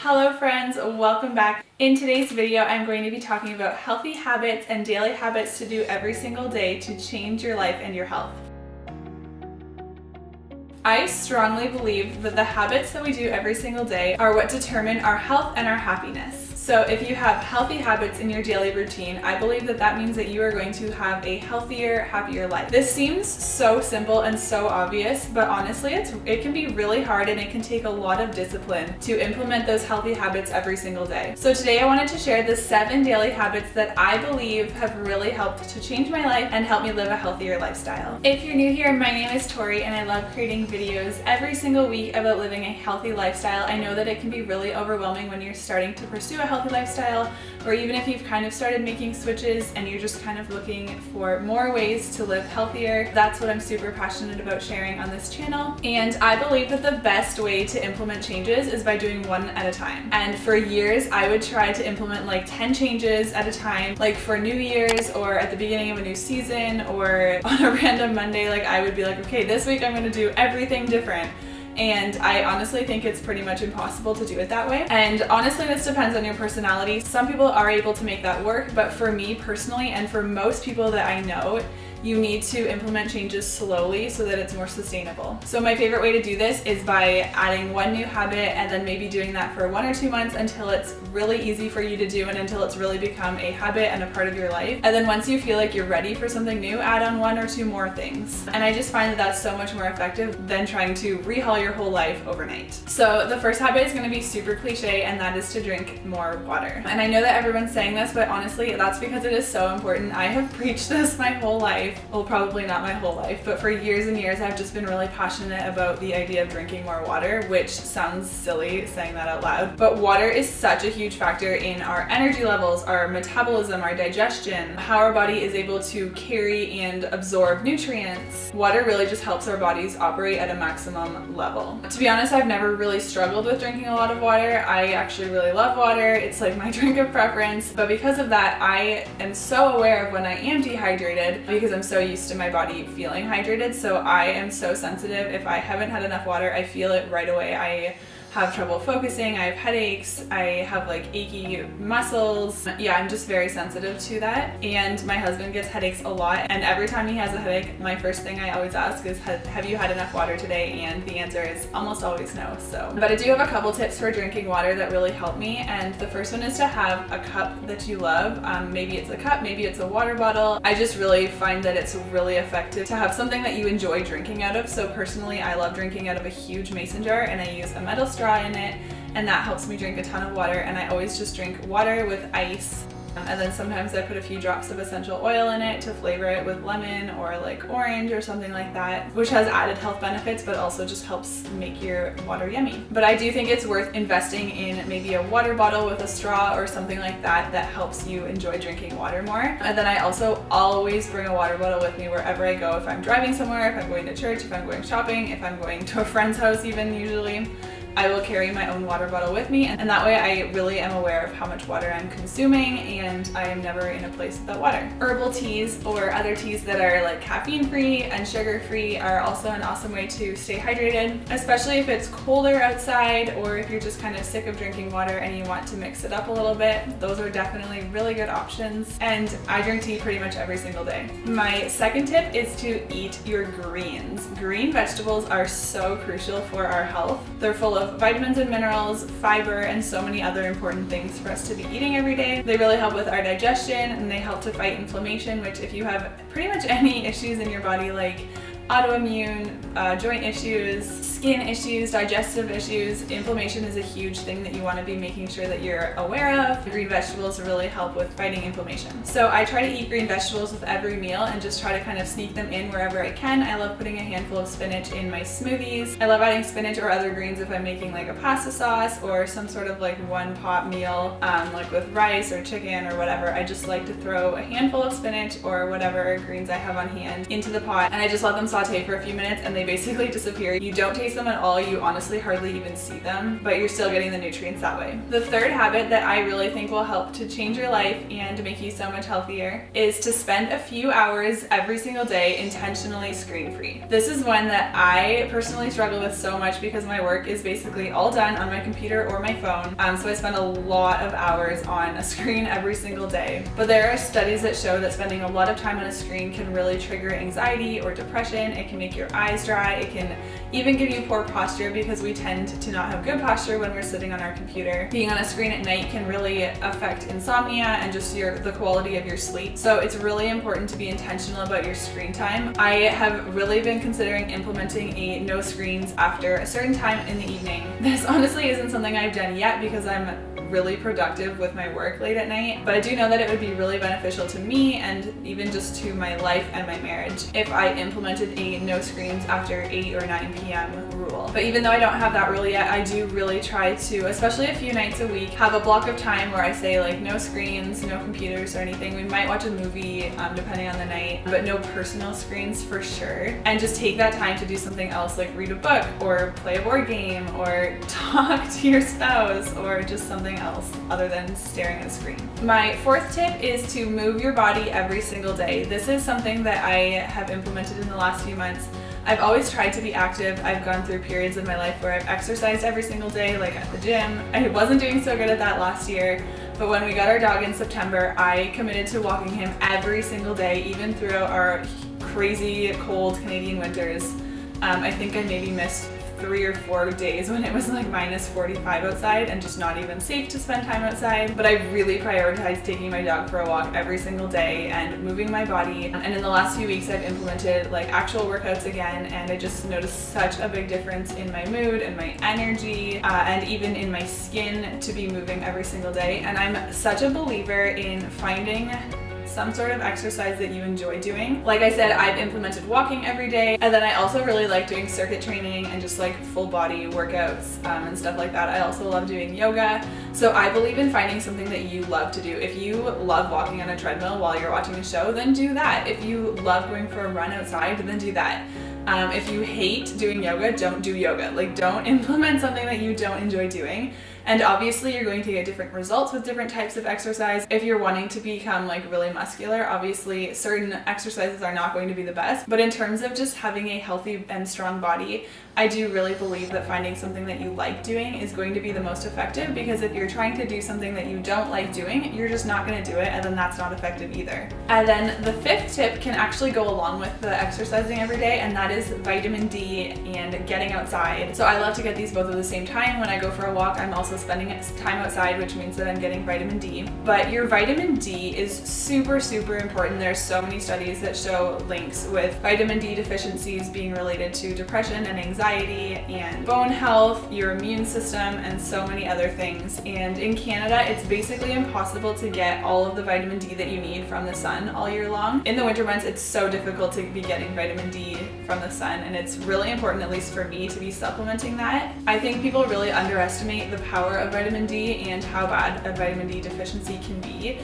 Hello friends, welcome back. In today's video, I'm going to be talking about healthy habits and daily habits to do every single day to change your life and your health. I strongly believe that the habits that we do every single day are what determine our health and our happiness. So if you have healthy habits in your daily routine, I believe that that means that you are going to have a healthier, happier life. This seems so simple and so obvious, but honestly, it can be really hard and it can take a lot of discipline to implement those healthy habits every single day. So today I wanted to share the 7 daily habits that I believe have really helped to change my life and help me live a healthier lifestyle. If you're new here, my name is Tori and I love creating videos every single week about living a healthy lifestyle. I know that it can be really overwhelming when you're starting to pursue a healthy lifestyle, or even if you've kind of started making switches and you're just kind of looking for more ways to live healthier. That's what I'm super passionate about sharing on this channel. And I believe that the best way to implement changes is by doing one at a time. And for years, I would try to implement like 10 changes at a time, like for New Year's or at the beginning of a new season or on a random Monday. Like I would be like, okay, this week I'm going to do everything different. And I honestly think it's pretty much impossible to do it that way. And honestly, this depends on your personality. Some people are able to make that work, but for me personally, and for most people that I know, you need to implement changes slowly so that it's more sustainable. So my favorite way to do this is by adding one new habit and then maybe doing that for 1 or 2 months until it's really easy for you to do and until it's really become a habit and a part of your life. And then once you feel like you're ready for something new, add on 1 or 2 more things. And I just find that that's so much more effective than trying to rehaul your whole life overnight. So the first habit is going to be super cliche, and that is to drink more water. And I know that everyone's saying this, but honestly, that's because it is so important. I have preached this my whole life. Well, probably not my whole life, but for years and years I've just been really passionate about the idea of drinking more water, which sounds silly saying that out loud, but water is such a huge factor in our energy levels, our metabolism, our digestion, how our body is able to carry and absorb nutrients. Water really just helps our bodies operate at a maximum level. To be honest, I've never really struggled with drinking a lot of water. I actually really love water. It's like my drink of preference, but because of that, I am so aware of when I am dehydrated because I'm so used to my body feeling hydrated. So I am so sensitive. If I haven't had enough water, I feel it right away. I have trouble focusing, I have headaches, I have like achy muscles. Yeah, I'm just very sensitive to that. And my husband gets headaches a lot, and every time he has a headache, my first thing I always ask is, have you had enough water today? And the answer is almost always no. But I do have a couple tips for drinking water that really help me, and the first one is to have a cup that you love. Maybe it's a cup, maybe it's a water bottle. I just really find that it's really effective to have something that you enjoy drinking out of. So personally, I love drinking out of a huge mason jar, and I use a metal straw in it, and that helps me drink a ton of water. And I always just drink water with ice, and then sometimes I put a few drops of essential oil in it to flavor it with lemon or like orange or something like that, which has added health benefits but also just helps make your water yummy. But I do think it's worth investing in maybe a water bottle with a straw or something like that that helps you enjoy drinking water more. And then I also always bring a water bottle with me wherever I go. If I'm driving somewhere, if I'm going to church, if I'm going shopping, if I'm going to a friend's house even usually, I will carry my own water bottle with me, and that way I really am aware of how much water I'm consuming and I am never in a place without water. Herbal teas or other teas that are like caffeine free and sugar free are also an awesome way to stay hydrated, especially if it's colder outside or if you're just kind of sick of drinking water and you want to mix it up a little bit. Those are definitely really good options, and I drink tea pretty much every single day. My second tip is to eat your greens. Green vegetables are so crucial for our health. They're full of vitamins and minerals, fiber, and so many other important things for us to be eating every day. They really help with our digestion, and they help to fight inflammation, which if you have pretty much any issues in your body like autoimmune, joint issues, skin issues, digestive issues, inflammation is a huge thing that you want to be making sure that you're aware of. Green vegetables really help with fighting inflammation. So I try to eat green vegetables with every meal and just try to kind of sneak them in wherever I can. I love putting a handful of spinach in my smoothies. I love adding spinach or other greens if I'm making like a pasta sauce or some sort of like one pot meal, like with rice or chicken or whatever. I just like to throw a handful of spinach or whatever greens I have on hand into the pot, and I just let them saute for a few minutes and they basically disappear. You don't taste them at all. You honestly hardly even see them, but you're still getting the nutrients that way. The third habit that I really think will help to change your life and make you so much healthier is to spend a few hours every single day intentionally screen-free. This is one that I personally struggle with so much because my work is basically all done on my computer or my phone, so I spend a lot of hours on a screen every single day. But there are studies that show that spending a lot of time on a screen can really trigger anxiety or depression. It can make your eyes dry. It can even give you poor posture because we tend to not have good posture when we're sitting on our computer. Being on a screen at night can really affect insomnia and just the quality of your sleep. So it's really important to be intentional about your screen time. I have really been considering implementing a no screens after a certain time in the evening. This honestly isn't something I've done yet because I'm really productive with my work late at night, but I do know that it would be really beneficial to me and even just to my life and my marriage if I implemented a no screens after 8 or 9 p.m. rule. But even though I don't have that rule yet, I do really try to, especially a few nights a week, have a block of time where I say like no screens, no computers or anything. We might watch a movie depending on the night, but no personal screens for sure. And just take that time to do something else, like read a book or play a board game or talk to your spouse or just something else other than staring at a screen. My fourth tip is to move your body every single day. This is something that I have implemented in the last few months. I've always tried to be active. I've gone through periods in my life where I've exercised every single day, like at the gym. I wasn't doing so good at that last year, but when we got our dog in September, I committed to walking him every single day, even throughout our crazy cold Canadian winters. I think I maybe missed 3 or 4 days when it was like -45 outside and just not even safe to spend time outside. But I really prioritized taking my dog for a walk every single day and moving my body. And in the last few weeks I've implemented like actual workouts again, and I just noticed such a big difference in my mood and my energy and even in my skin to be moving every single day. And I'm such a believer in finding some sort of exercise that you enjoy doing. Like I said, I've implemented walking every day, and then I also really like doing circuit training and just like full body workouts and stuff like that. I also love doing yoga. So I believe in finding something that you love to do. If you love walking on a treadmill while you're watching a show, then do that. If you love going for a run outside, then do that. If you hate doing yoga, don't do yoga. Like, don't implement something that you don't enjoy doing. And obviously you're going to get different results with different types of exercise. If you're wanting to become like really muscular, obviously certain exercises are not going to be the best. But in terms of just having a healthy and strong body, I do really believe that finding something that you like doing is going to be the most effective, because if you're trying to do something that you don't like doing, you're just not going to do it, and then that's not effective either. And then the fifth tip can actually go along with the exercising every day, and that is vitamin D and getting outside. So I love to get these both at the same time. When I go for a walk, I'm also spending time outside, which means that I'm getting vitamin D. But your vitamin D is super, super important. There's so many studies that show links with vitamin D deficiencies being related to depression and anxiety and bone health, your immune system, and so many other things. And in Canada, it's basically impossible to get all of the vitamin D that you need from the sun all year long. In the winter months, it's so difficult to be getting vitamin D from the sun, and it's really important, at least for me, to be supplementing that. I think people really underestimate the power of vitamin D and how bad a vitamin D deficiency can be.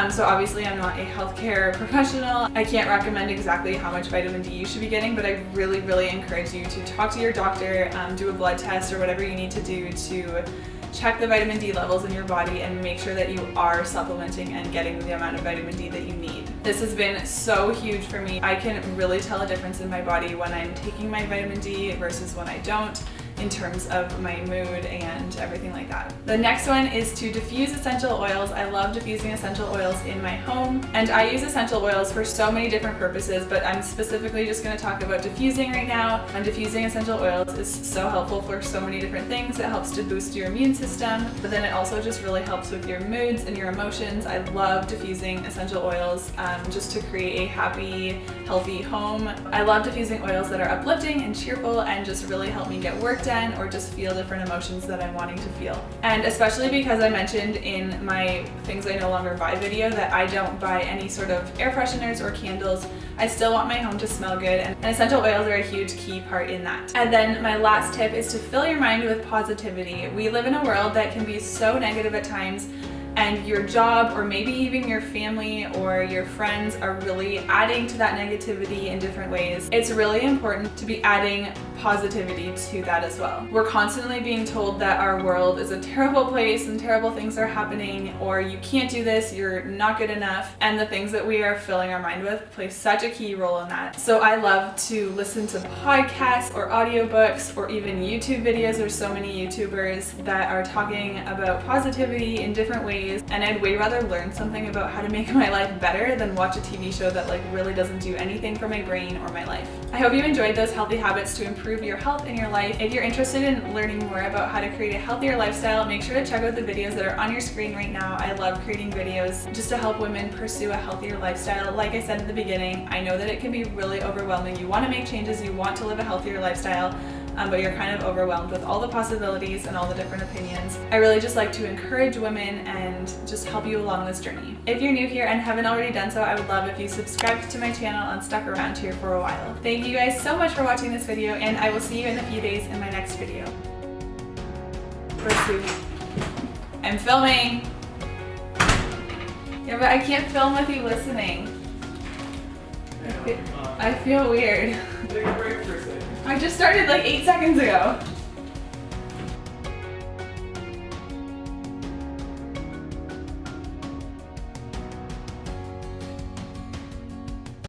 So obviously I'm not a healthcare professional. I can't recommend exactly how much vitamin D you should be getting, but I really, really encourage you to talk to your doctor, do a blood test or whatever you need to do to check the vitamin D levels in your body and make sure that you are supplementing and getting the amount of vitamin D that you need. This has been so huge for me. I can really tell a difference in my body when I'm taking my vitamin D versus when I don't, in terms of my mood and everything like that. The next one is to diffuse essential oils. I love diffusing essential oils in my home, and I use essential oils for so many different purposes, but I'm specifically just going to talk about diffusing right now. And diffusing essential oils is so helpful for so many different things. It helps to boost your immune system, but then it also just really helps with your moods and your emotions. I love diffusing essential oils just to create a happy, healthy home. I love diffusing oils that are uplifting and cheerful and just really help me get work done or just feel different emotions that I'm wanting to feel. And especially because I mentioned in my things I no longer buy video that I don't buy any sort of air fresheners or candles, I still want my home to smell good, and essential oils are a huge key part in that. And then my last tip is to fill your mind with positivity. We live in a world that can be so negative at times, and your job or maybe even your family or your friends are really adding to that negativity in different ways, it's really important to be adding positivity to that as well. We're constantly being told that our world is a terrible place and terrible things are happening, or you can't do this, you're not good enough, and the things that we are filling our mind with play such a key role in that. So I love to listen to podcasts or audiobooks or even YouTube videos. There's so many YouTubers that are talking about positivity in different ways, and I'd way rather learn something about how to make my life better than watch a TV show that like really doesn't do anything for my brain or my life. I hope you enjoyed those healthy habits to improve your health in your life. If you're interested in learning more about how to create a healthier lifestyle, make sure to check out the videos that are on your screen right now. I love creating videos just to help women pursue a healthier lifestyle. Like I said at the beginning, I know that it can be really overwhelming. You want to make changes, you want to live a healthier lifestyle, but you're kind of overwhelmed with all the possibilities and all the different opinions. I really just like to encourage women and just help you along this journey. If you're new here and haven't already done so, I would love if you subscribed to my channel and stuck around here for a while. Thank you guys so much for watching this video, and I will see you in a few days in my next video. I'm filming! Yeah, but I can't film with you listening. I feel weird. Take a break for a second. I just started like 8 seconds ago.